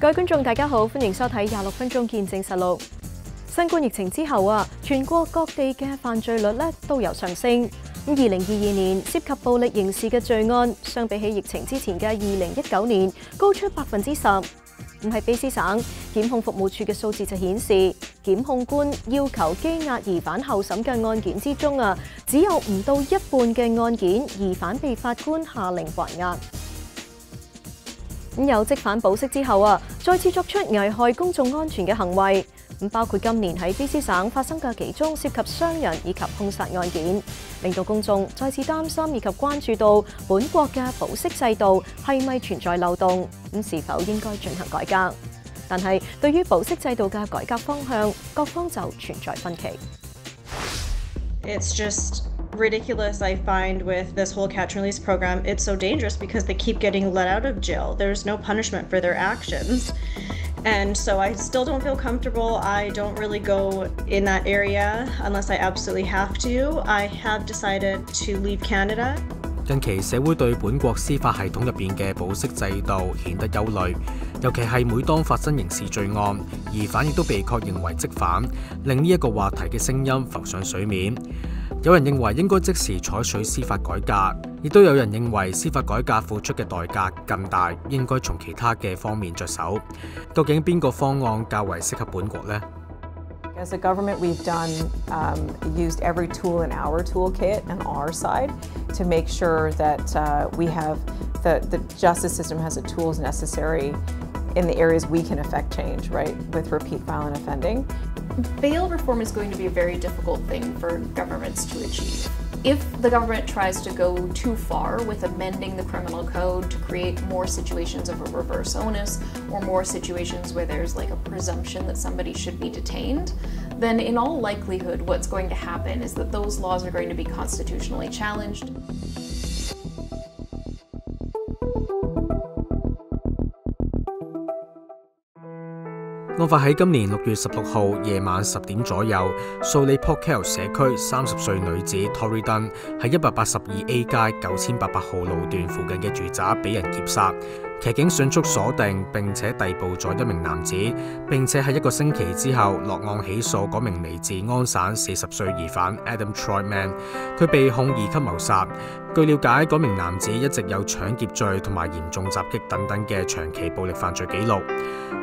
各位觀眾，大家好，歡迎收睇26分鐘見證實錄。新冠疫情之後全國各地嘅犯罪率都有上升。2022年涉及暴力刑事嘅罪案，相比起疫情之前嘅2019年，高出10%。喺卑詩省檢控服務處嘅數字就顯示，檢控官要求羈押疑犯候審嘅案件之中只有唔到一半嘅案件疑犯被法官下令還押。有積犯保釋之後再次作出危害公眾安全嘅行為，包括今年喺卑詩省發生嘅幾宗涉及傷人以及兇殺案件，令到公眾再次擔心以及關注到本國嘅保釋制度係咪存在漏洞，是否應該進行改革。但係對於保釋制度嘅改革方向，各方就存在分歧。It's just ridiculous, I find, with this whole catch and release program. It's so dangerous because they keep getting let out of jail. There's no punishment for their actions. And so I still don't feel comfortable. I don't really go in that area unless I absolutely have to. I have decided to leave Canada. 近期社會對本國司法系統入邊嘅保釋制度顯得憂慮，尤其係每當發生刑事罪案，疑犯亦都被確認為積犯，令呢一個話題嘅聲音浮上水面。有人認為應該即時採取司法改革，亦都有人認為司法改革付出嘅代價更大，應該從其他嘅方面着手。究竟邊個方案較為適合本國呢？ As a government, we've used every tool in our toolkit on our side to make sure that we have the justice system has the tools necessary in the areas we can affect change, right, with repeat violent offending. Bail reform is going to be a very difficult thing for governments to achieve. If the government tries to go too far with amending the criminal code to create more situations of a reverse onus or more situations where there's like a presumption that somebody should be detained, then in all likelihood what's going to happen is that those laws are going to be constitutionally challenged. 案發喺今年6月16號夜晚10點左右，素里 Fairchild 社區30歲女子 Tori Dunn 喺182A 街9800號路段附近嘅住宅俾人劫殺。騎警迅速鎖定並且逮捕咗一名男子，並且喺1個星期之後落案起訴嗰名嚟自安省40歲疑犯 Adam Troyman， 佢被控2級謀殺。據了解，嗰名男子一直有搶劫罪同埋嚴重襲擊等等嘅長期暴力犯罪記錄。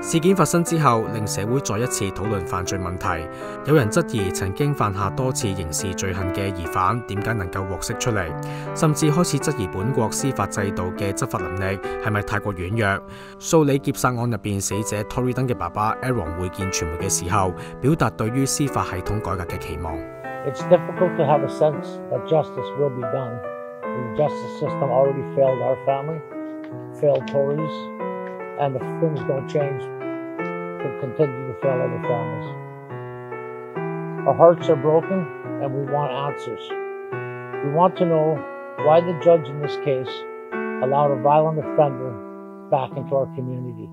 事件發生之後，令社會再一次討論犯罪問題。有人質疑曾經犯下多次刑事罪行嘅疑犯點解能夠獲釋出嚟，甚至開始質疑本國司法制度嘅執法能力係咪太過軟弱。素里劫殺案入邊死者 Tori Dunn 嘅爸爸 Aaron 會見傳媒嘅時候，表達對於司法系統改革嘅期望。It's difficult to have a sense that justice will be done. The justice system already failed our family, failed Tories, and if things don't change, could continue to fail other families. Our hearts are broken, and we want answers. We want to know why the judge in this case allowed a violent offender back into our community.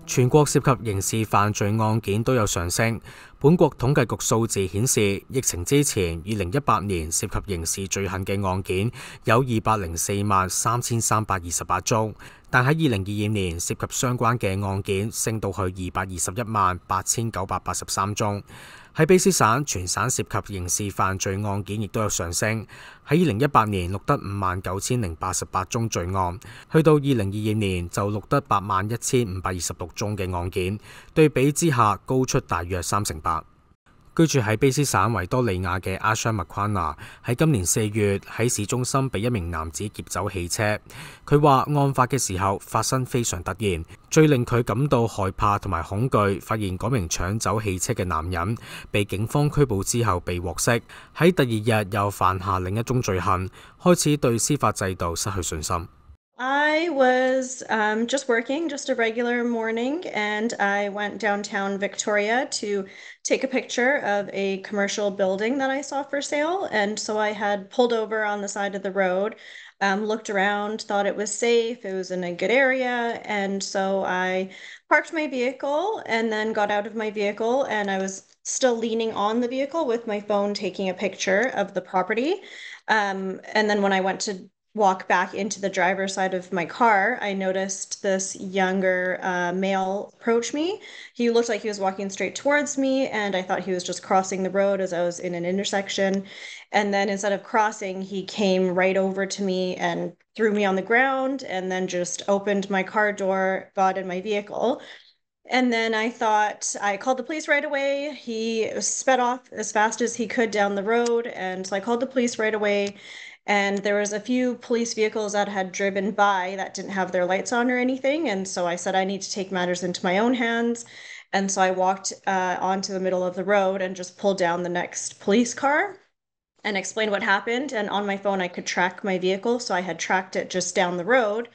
全國涉及刑事犯罪案件都有上升。本國統計局數字顯示，疫情之前2018年涉及刑事罪行嘅案件有2043328宗，但喺2022年涉及相關嘅案件升到去2218983宗。喺卑詩省，全省涉及刑事犯罪案件亦都有上升。喺2018年錄得59088宗罪案，去到2022年就錄得81526宗嘅案件，對比之下高出大約38%。居住喺卑詩省維多利亞嘅阿莎麥昆娜喺今年4月喺市中心被一名男子劫走汽車。佢話案發嘅時候發生非常突然，最令佢感到害怕同埋恐懼，發現嗰名搶走汽車嘅男人被警方拘捕之後被獲釋，喺第二日又犯下另一宗罪行，開始對司法制度失去信心。I was just working, just a regular morning, and I went downtown Victoria to take a picture of a commercial building that I saw for sale. And so I had pulled over on the side of the road, looked around, thought it was safe, it was in a good area. And so I parked my vehicle and then got out of my vehicle, and I was still leaning on the vehicle with my phone taking a picture of the property. And then when I went to walk back into the driver's side of my car, I noticed this younger male approach me. He looked like he was walking straight towards me, and I thought he was just crossing the road as I was in an intersection. And then instead of crossing, he came right over to me and threw me on the ground, and then just opened my car door, got in my vehicle. And then I called the police right away. He sped off as fast as he could down the road. And so I called the police right away. And there was a few police vehicles that had driven by that didn't have their lights on or anything. And so I said, I need to take matters into my own hands. And so I walked onto the middle of the road and just pulled down the next police car and explained what happened. And on my phone, I could track my vehicle. So I had tracked it just down the road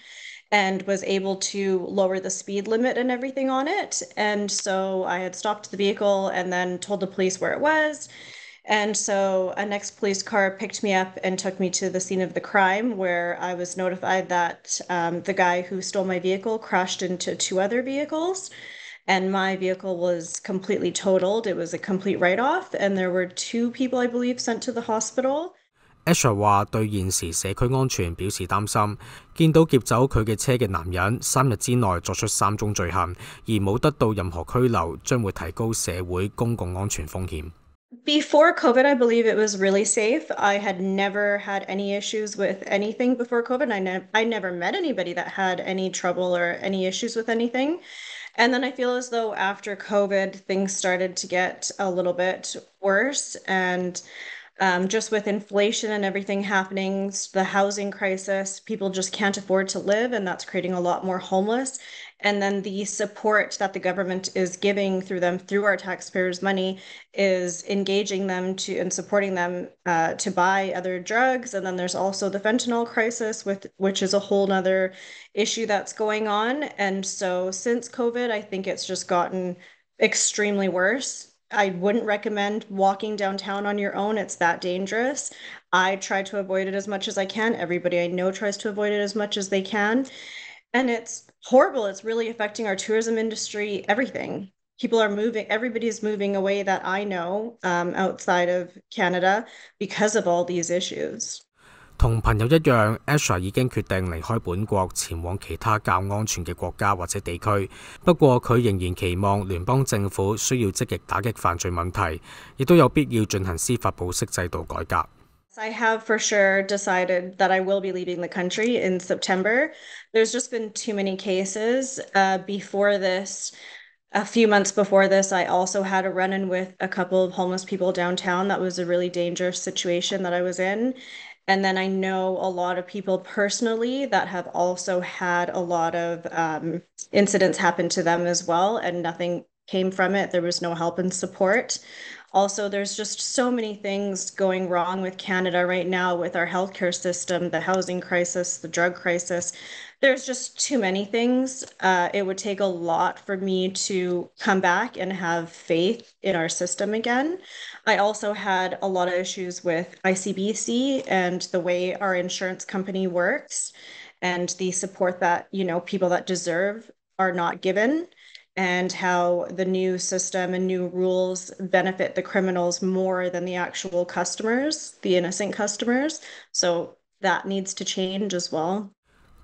and was able to lower the speed limit and everything on it. And so I had stopped the vehicle and then told the police where it was. And so a next police car picked me up and took me to the scene of the crime, where I was notified that the guy who stole my vehicle crashed into 2 other vehicles, and my vehicle was completely totaled. It was a complete write-off, and there were 2 people, I believe, sent to the hospital. Asher 話對現時社區安全表示擔心，見到劫走佢嘅車嘅男人3日之內作出3宗罪行，而冇得到任何拘留，將會提高社會公共安全風險。Before COVID, I believe it was really safe. I had never had any issues with anything before COVID. I never met anybody that had any trouble or any issues with anything. And then I feel as though after COVID, things started to get a little bit worse. And just with inflation and everything happening, the housing crisis, people just can't afford to live, and that's creating a lot more homeless. And then the support that the government is giving through our taxpayers' money, is engaging them and supporting them to buy other drugs. And then there's also the fentanyl crisis, which is a whole nother issue that's going on. And so since COVID, I think it's just gotten extremely worse. I wouldn't recommend walking downtown on your own. It's that dangerous. I try to avoid it as much as I can. Everybody I know tries to avoid it as much as they can. And it's horrible. It's really affecting our tourism industry, everything. People are moving, everybody's moving away that I know outside of Canada because of all these issues. 同朋友一樣 ，Asher 已經決定離開本國，前往其他較安全嘅國家或者地區。不過佢仍然期望聯邦政府需要積極打擊犯罪問題，亦都有必要進行司法保釋制度改革。I have for sure decided that I will be leaving the country in September. There's just been too many cases. Before this, a few months before this, I also had a run-in with a couple of homeless people downtown. That was a really dangerous situation that I was in. And then I know a lot of people personally that have also had a lot of incidents happen to them as well, and nothing came from it. There was no help and support. Also, there's just so many things going wrong with Canada right now with our healthcare system, the housing crisis, the drug crisis. There's just too many things. It would take a lot for me to come back and have faith in our system again. I also had a lot of issues with ICBC and the way our insurance company works, and the support that, people that deserve are not given, and how the new system and new rules benefit the criminals more than the actual customers, the innocent customers. So that needs to change as well.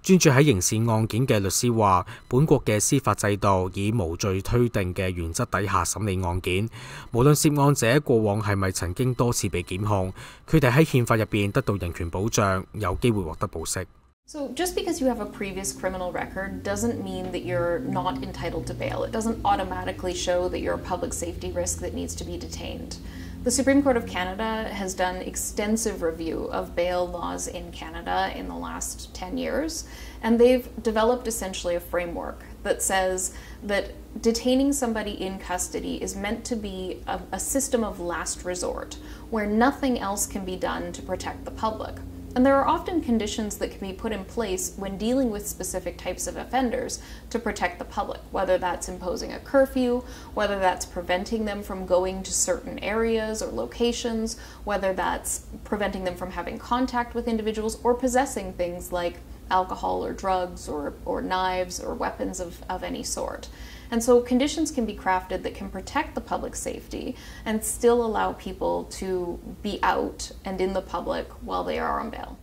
專注喺刑事案件嘅律師話，本國嘅司法制度以無罪推定嘅原則底下審理案件，無論涉案者過往係咪曾經多次被檢控，佢哋喺憲法入邊得到人權保障，有機會獲得保釋。So just because you have a previous criminal record doesn't mean that you're not entitled to bail. It doesn't automatically show that you're a public safety risk that needs to be detained. The Supreme Court of Canada has done extensive review of bail laws in Canada in the last 10 years, and they've developed essentially a framework that says that detaining somebody in custody is meant to be a system of last resort, where nothing else can be done to protect the public. And there are often conditions that can be put in place when dealing with specific types of offenders to protect the public, whether that's imposing a curfew, whether that's preventing them from going to certain areas or locations, whether that's preventing them from having contact with individuals, or possessing things like alcohol or drugs or knives or weapons of any sort. And so conditions can be crafted that can protect the public safety and still allow people to be out and in the public while they are on bail.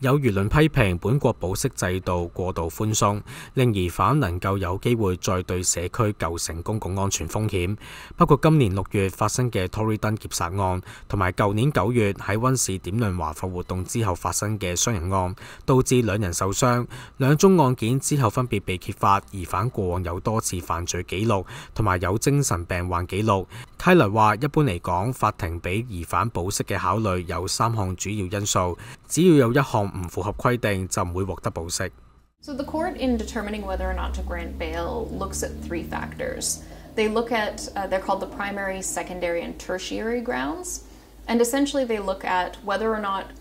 有輿論批評本國保釋制度過度寬鬆，令疑犯能夠有機會再對社區構成公共安全風險。包括今年6月發生嘅 Torridon 劫殺案，同埋舊年9月喺溫氏點亮華埠活動之後發生嘅傷人案，導致2人受傷。兩宗案件之後分別被揭發，疑犯過往有多次犯罪記錄，同埋有精神病患記錄。Tyler 話：一般嚟講，法庭俾疑犯保釋嘅考慮有3項主要因素，只要有一項唔符合規定，就唔會獲得保釋。So the court, in determining whether or not to grant bail, looks at 3 factors. They look at, they're called the primary, secondary, and tertiary grounds. And essentially they look at whether or not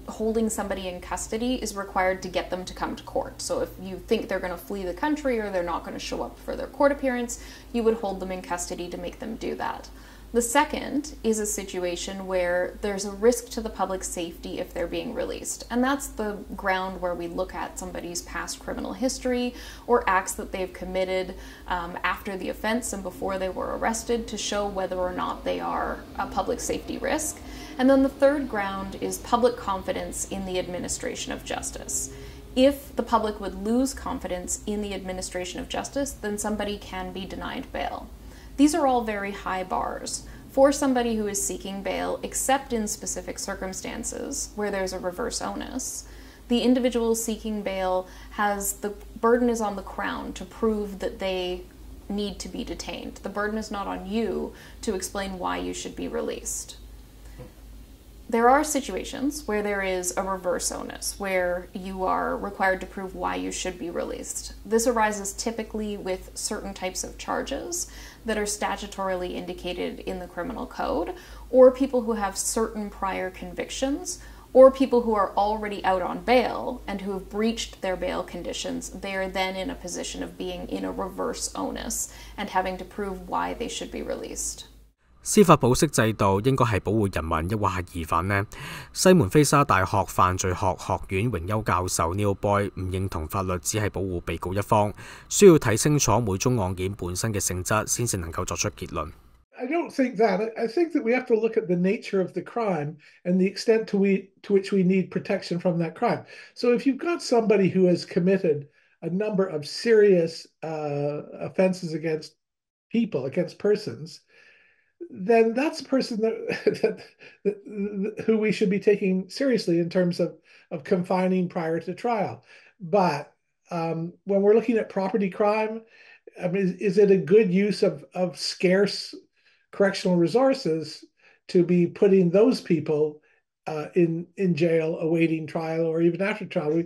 holding somebody in custody is required to get them to come to court. So if you think they're going to flee the country or they're not going to show up for their court appearance, you would hold them in custody to make them do that. The second is a situation where there's a risk to the public safety if they're being released. And that's the ground where we look at somebody's past criminal history or acts that they've committed after the offense and before they were arrested to show whether or not they are a public safety risk. And then the third ground is public confidence in the administration of justice. If the public would lose confidence in the administration of justice, then somebody can be denied bail. These are all very high bars for somebody who is seeking bail, except in specific circumstances where there's a reverse onus. The individual seeking bail the burden is on the Crown to prove that they need to be detained. The burden is not on you to explain why you should be released. There are situations where there is a reverse onus, where you are required to prove why you should be released. This arises typically with certain types of charges that are statutorily indicated in the criminal code, or people who have certain prior convictions, or people who are already out on bail and who have breached their bail conditions. They are then in a position of being in a reverse onus and having to prove why they should be released. 司法保釋制度應該係保護人民，抑或係疑犯呢？西門菲沙大學犯罪學學院榮休教授 Neil Boy 唔認同法律只係保護被告一方，需要睇清楚每宗案件本身嘅性質，先至能夠作出結論。I don't think that. I think that we have to look at the nature of the crime and the extent to which we need protection from that crime. So if you've got somebody who has committed a number of serious offenses against people, against persons, then that's a person who we should be taking seriously in terms of confining prior to trial. But when we're looking at property crime, I mean, is it a good use of scarce correctional resources to be putting those people in jail awaiting trial or even after trial?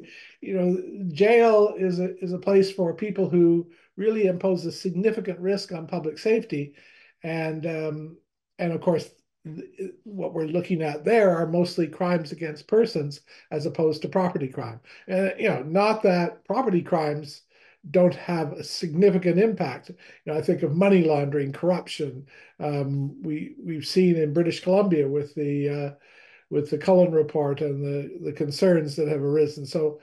Jail is a place for people who really impose a significant risk on public safety. And of course, what we're looking at there are mostly crimes against persons as opposed to property crime. Not that property crimes don't have a significant impact. I think of money laundering, corruption. We've seen in British Columbia with the Cullen report and the concerns that have arisen. So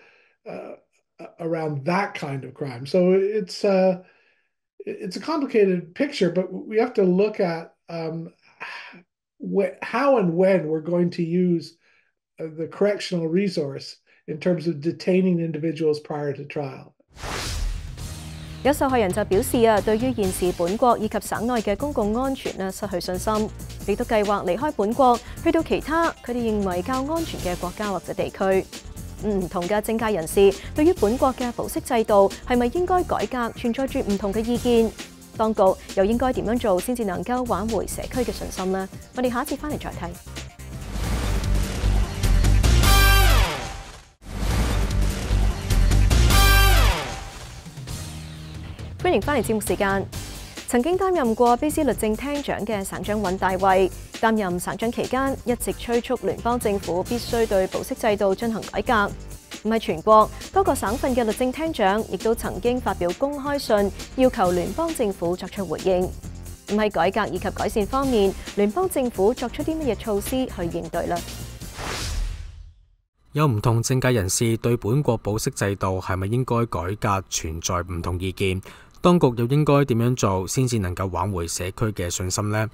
around that kind of crime. So it's a complicated picture, but we have to look at how and when we're going to use the correctional resource in terms of detaining individuals prior to trial. 有受害人就表示對於現時本國以及省內嘅公共安全失去信心，亦都計劃離開本國，去到其他佢哋認為較安全嘅國家或者地區。唔同嘅政界人士對於本國嘅保釋制度係咪應該改革，存在住唔同嘅意見。當局又應該點樣做先至能夠挽回社區嘅信心呢？我哋下一次翻嚟再睇。歡迎翻嚟節目時間。曾經擔任過卑斯律政廳長嘅省長尹大衛，擔任省長期間一直催促聯邦政府必須對保釋制度進行改革。唔係全國多個省份嘅律政廳長亦都曾經發表公開信，要求聯邦政府作出回應。咁喺改革以及改善方面，聯邦政府作出啲乜嘢措施去應對呢？有唔同政界人士對本國保釋制度係咪應該改革存在唔同意見。當局又應該點樣做先至能夠挽回社區嘅信心呢？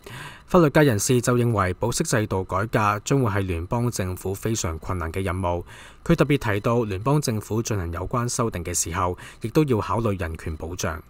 法律界人士就認為保釋制度改革將會係聯邦政府非常困難嘅任務。佢特別提到聯邦政府進行有關修訂嘅時候，亦都要考慮人權保障。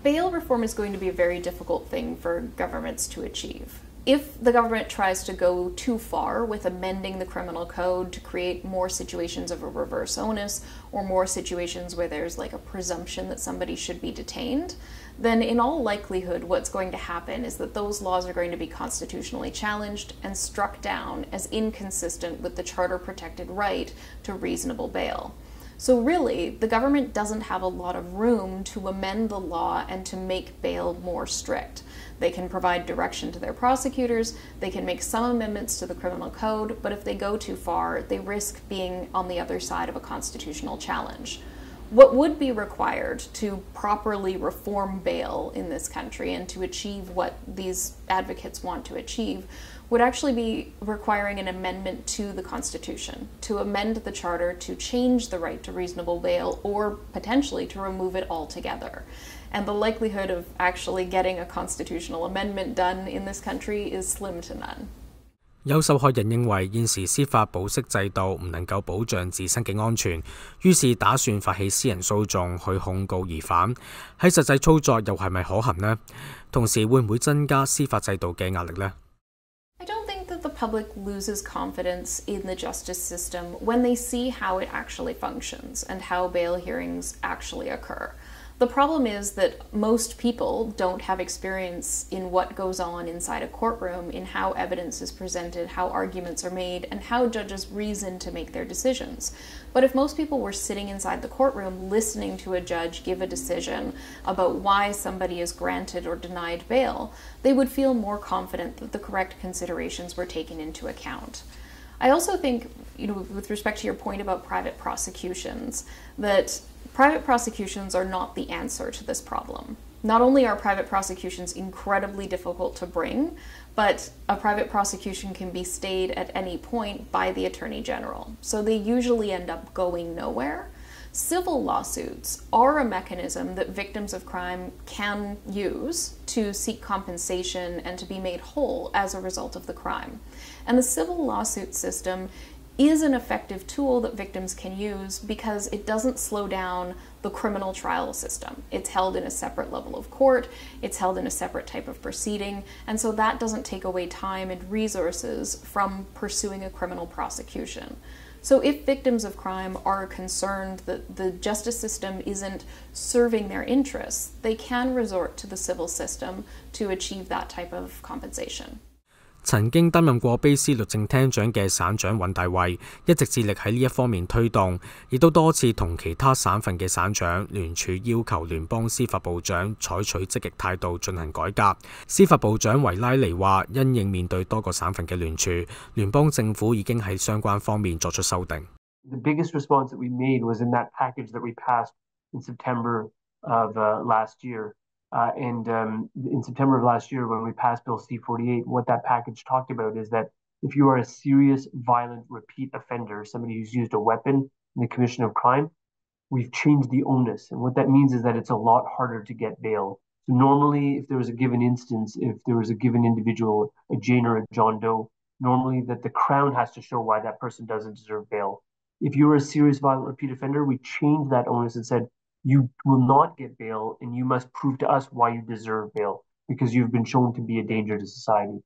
Bail reform is going to be a very difficult thing for governments to achieve. If the government tries to go too far with amending the criminal code to create more situations of a reverse onus or more situations where there's like a presumption that somebody should be detained, then in all likelihood what's going to happen is that those laws are going to be constitutionally challenged and struck down as inconsistent with the charter-protected right to reasonable bail. So really, the government doesn't have a lot of room to amend the law and to make bail more strict. They can provide direction to their prosecutors, they can make some amendments to the criminal code, but if they go too far, they risk being on the other side of a constitutional challenge. What would be required to properly reform bail in this country and to achieve what these advocates want to achieve would actually be requiring an amendment to the Constitution, to amend the Charter to change the right to reasonable bail or potentially to remove it altogether. And the likelihood of actually getting a constitutional amendment done in this country is slim to none. 有受害人認為現時司法保釋制度唔能夠保障自身嘅安全，於是打算發起私人訴訟去控告疑犯。喺實際操作又係咪可行呢？同時會唔會增加司法制度嘅壓力呢？ I don't think that the public loses confidence in the justice system when they see how it actually functions and how bail hearings actually occur. The problem is that most people don't have experience in what goes on inside a courtroom, in how evidence is presented, how arguments are made, and how judges reason to make their decisions. But if most people were sitting inside the courtroom listening to a judge give a decision about why somebody is granted or denied bail, they would feel more confident that the correct considerations were taken into account. I also think, with respect to your point about private prosecutions, that private prosecutions are not the answer to this problem. Not only are private prosecutions incredibly difficult to bring, but a private prosecution can be stayed at any point by the Attorney General. So they usually end up going nowhere. Civil lawsuits are a mechanism that victims of crime can use to seek compensation and to be made whole as a result of the crime. And the civil lawsuit system is an effective tool that victims can use because it doesn't slow down the criminal trial system. It's held in a separate level of court, it's held in a separate type of proceeding, and so that doesn't take away time and resources from pursuing a criminal prosecution. So if victims of crime are concerned that the justice system isn't serving their interests, they can resort to the civil system to achieve that type of compensation. 曾經擔任過卑斯律政廳長嘅省長尹大衛一直致力喺呢一方面推動，亦都多次同其他省份嘅省長聯署要求聯邦司法部長採取積極態度進行改革。司法部長維拉尼話，因應面對多個省份嘅聯署，聯邦政府已經喺相關方面作出修訂。The biggest response that we made was in that package that we passed in September of last year. In September of last year, when we passed Bill C-48, what that package talked about is that if you are a serious, violent, repeat offender, somebody who's used a weapon in the commission of crime, we've changed the onus. And what that means is that it's a lot harder to get bail. So normally, if there was a given instance, if there was a given individual, a Jane or a John Doe, normally that the Crown has to show why that person doesn't deserve bail. If you're a serious, violent, repeat offender, we changed that onus and said, you will not get bail, and you must prove to us why you deserve bail, because you've been shown to be a danger to society.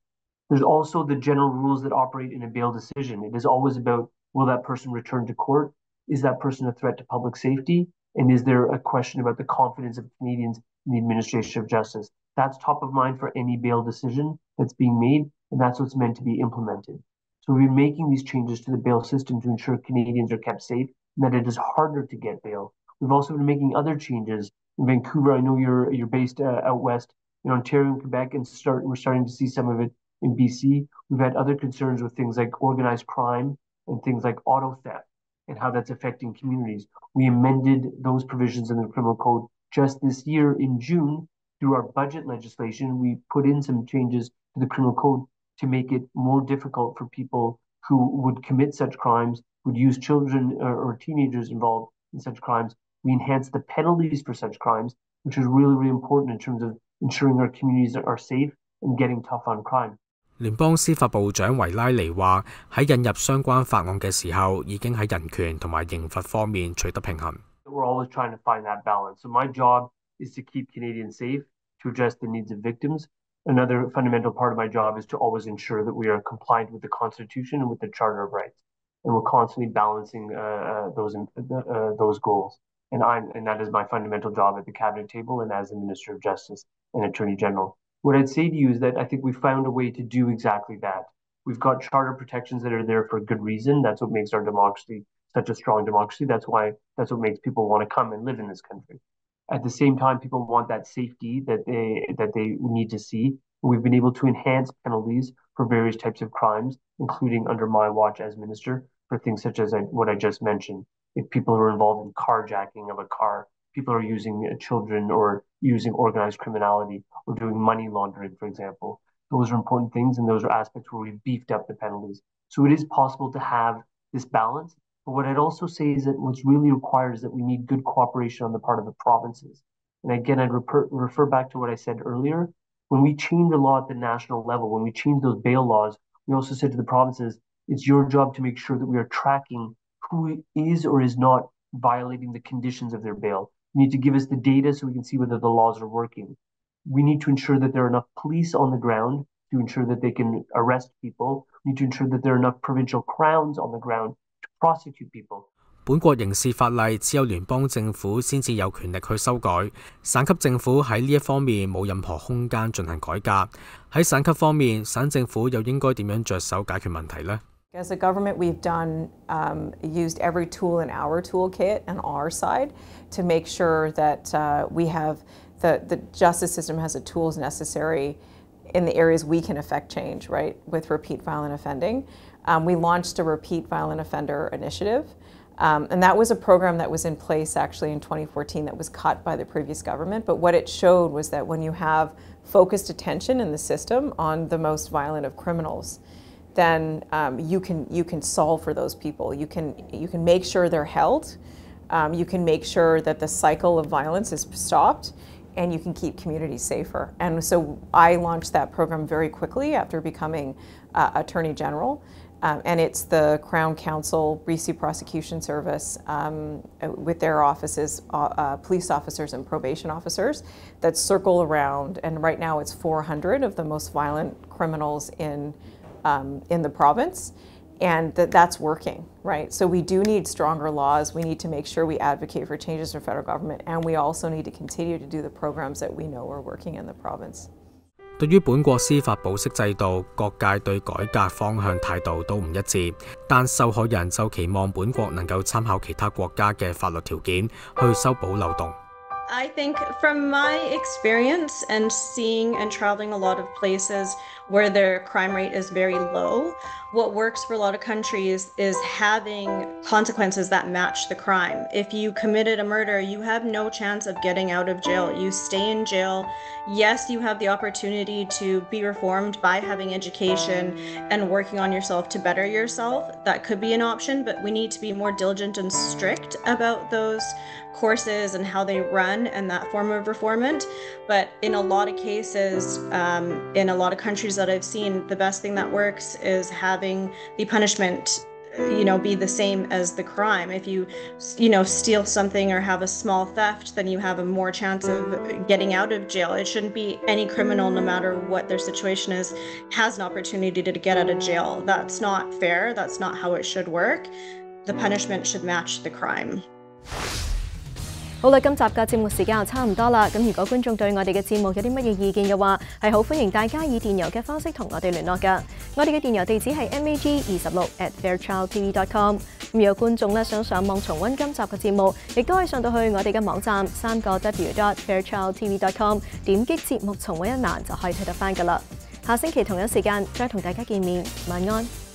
There's also the general rules that operate in a bail decision. It is always about, will that person return to court? Is that person a threat to public safety? And is there a question about the confidence of Canadians in the administration of justice? That's top of mind for any bail decision that's being made, and that's what's meant to be implemented. So we've been making these changes to the bail system to ensure Canadians are kept safe and that it is harder to get bail. We've also been making other changes. In Vancouver, I know you're based out west, in Ontario and Quebec, and we're starting to see some of it in BC. We've had other concerns with things like organized crime and things like auto theft and how that's affecting communities. We amended those provisions in the criminal code just this year in June through our budget legislation. We put in some changes to the criminal code to make it more difficult for people who would commit such crimes, would use children or teenagers involved in such crimes. We enhanced the penalties for such crimes, which is really, really important in terms of ensuring our communities are safe and getting tough on crime. 聯邦司法部長維拉尼話：喺引入相關法案嘅時候，已經喺人權同埋刑罰方面取得平衡。We're always trying to find that balance. So my job is to keep Canadians safe, to address the needs of victims. Another fundamental part of my job is to always ensure that we are compliant with the Constitution and with the Charter of Rights, and we're constantly balancing those goals. And that is my fundamental job at the cabinet table and as the Minister of Justice and Attorney General. What I'd say to you is that I think we found a way to do exactly that. We've got charter protections that are there for good reason. That's what makes our democracy such a strong democracy. That's what makes people want to come and live in this country. At the same time, people want that safety that they need to see. We've been able to enhance penalties for various types of crimes, including under my watch as minister, for things such as what I just mentioned. If people are involved in carjacking of a car, people are using children or using organized criminality or doing money laundering, for example. Those are important things, and those are aspects where we've beefed up the penalties. So it is possible to have this balance. But what I'd also say is that what's really required is that we need good cooperation on the part of the provinces. And again, I'd refer back to what I said earlier. When we change the law at the national level, when we change those bail laws, we also said to the provinces, it's your job to make sure that we are tracking who is or is not violating the conditions of their bail. You need to give us the data so we can see whether the laws are working. We need to ensure that there are enough police on the ground to ensure that they can arrest people. We need to ensure that there are enough provincial crowns on the ground to prosecute people. 本國刑事法例只有聯邦政府先至有權力去修改，省級政府喺呢一方面冇任何空間進行改革。喺省級方面，省政府又應該點樣着手解決問題呢？ As a government, we've used every tool in our toolkit on our side to make sure that we have the justice system has the tools necessary in the areas we can affect change, right, with repeat violent offending. We launched a repeat violent offender initiative, and that was a program that was in place actually in 2014 that was cut by the previous government. But what it showed was that when you have focused attention in the system on the most violent of criminals, then you can solve for those people. You can make sure they're held. You can make sure that the cycle of violence is stopped, and you can keep communities safer. And so I launched that program very quickly after becoming Attorney General. And it's the Crown Council, BC Prosecution Service, with their offices, police officers and probation officers that circle around. And right now it's 400 of the most violent criminals in the province, and that's working, right? So we do need stronger laws. We need to make sure we advocate for changes from federal government, and we also need to continue to do the programs that we know are working in the province. 對於本國司法保釋制度，各界對改革方向態度都唔一致，但受害人就期望本國能夠參考其他國家嘅法律條件去修補漏洞。 I think from my experience and seeing and traveling a lot of places where their crime rate is very low, what works for a lot of countries is having consequences that match the crime. If you committed a murder, you have no chance of getting out of jail. You stay in jail. Yes, you have the opportunity to be reformed by having education and working on yourself to better yourself. That could be an option, but we need to be more diligent and strict about those courses and how they run and that form of reformment. But in a lot of cases, in a lot of countries that I've seen, the best thing that works is having the punishment be the same as the crime. If you steal something or have a small theft, then you have a more chance of getting out of jail. It shouldn't be any criminal, no matter what their situation is, has an opportunity to get out of jail. That's not fair. That's not how it should work. The punishment should match the crime. 好啦，今集嘅節目時間又差唔多啦。咁如果觀眾對我哋嘅節目有啲乜嘢意見嘅話，係好歡迎大家以電郵嘅方式同我哋聯絡㗎。我哋嘅電郵地址係 mag26@fairchildtv.com。咁如果觀眾咧想上網重溫今集嘅節目，亦都可以上到去我哋嘅網站3w.fairchildtv.com， 點擊節目重溫一欄就可以睇得返㗎啦。下星期同一時間再同大家見面，晚安。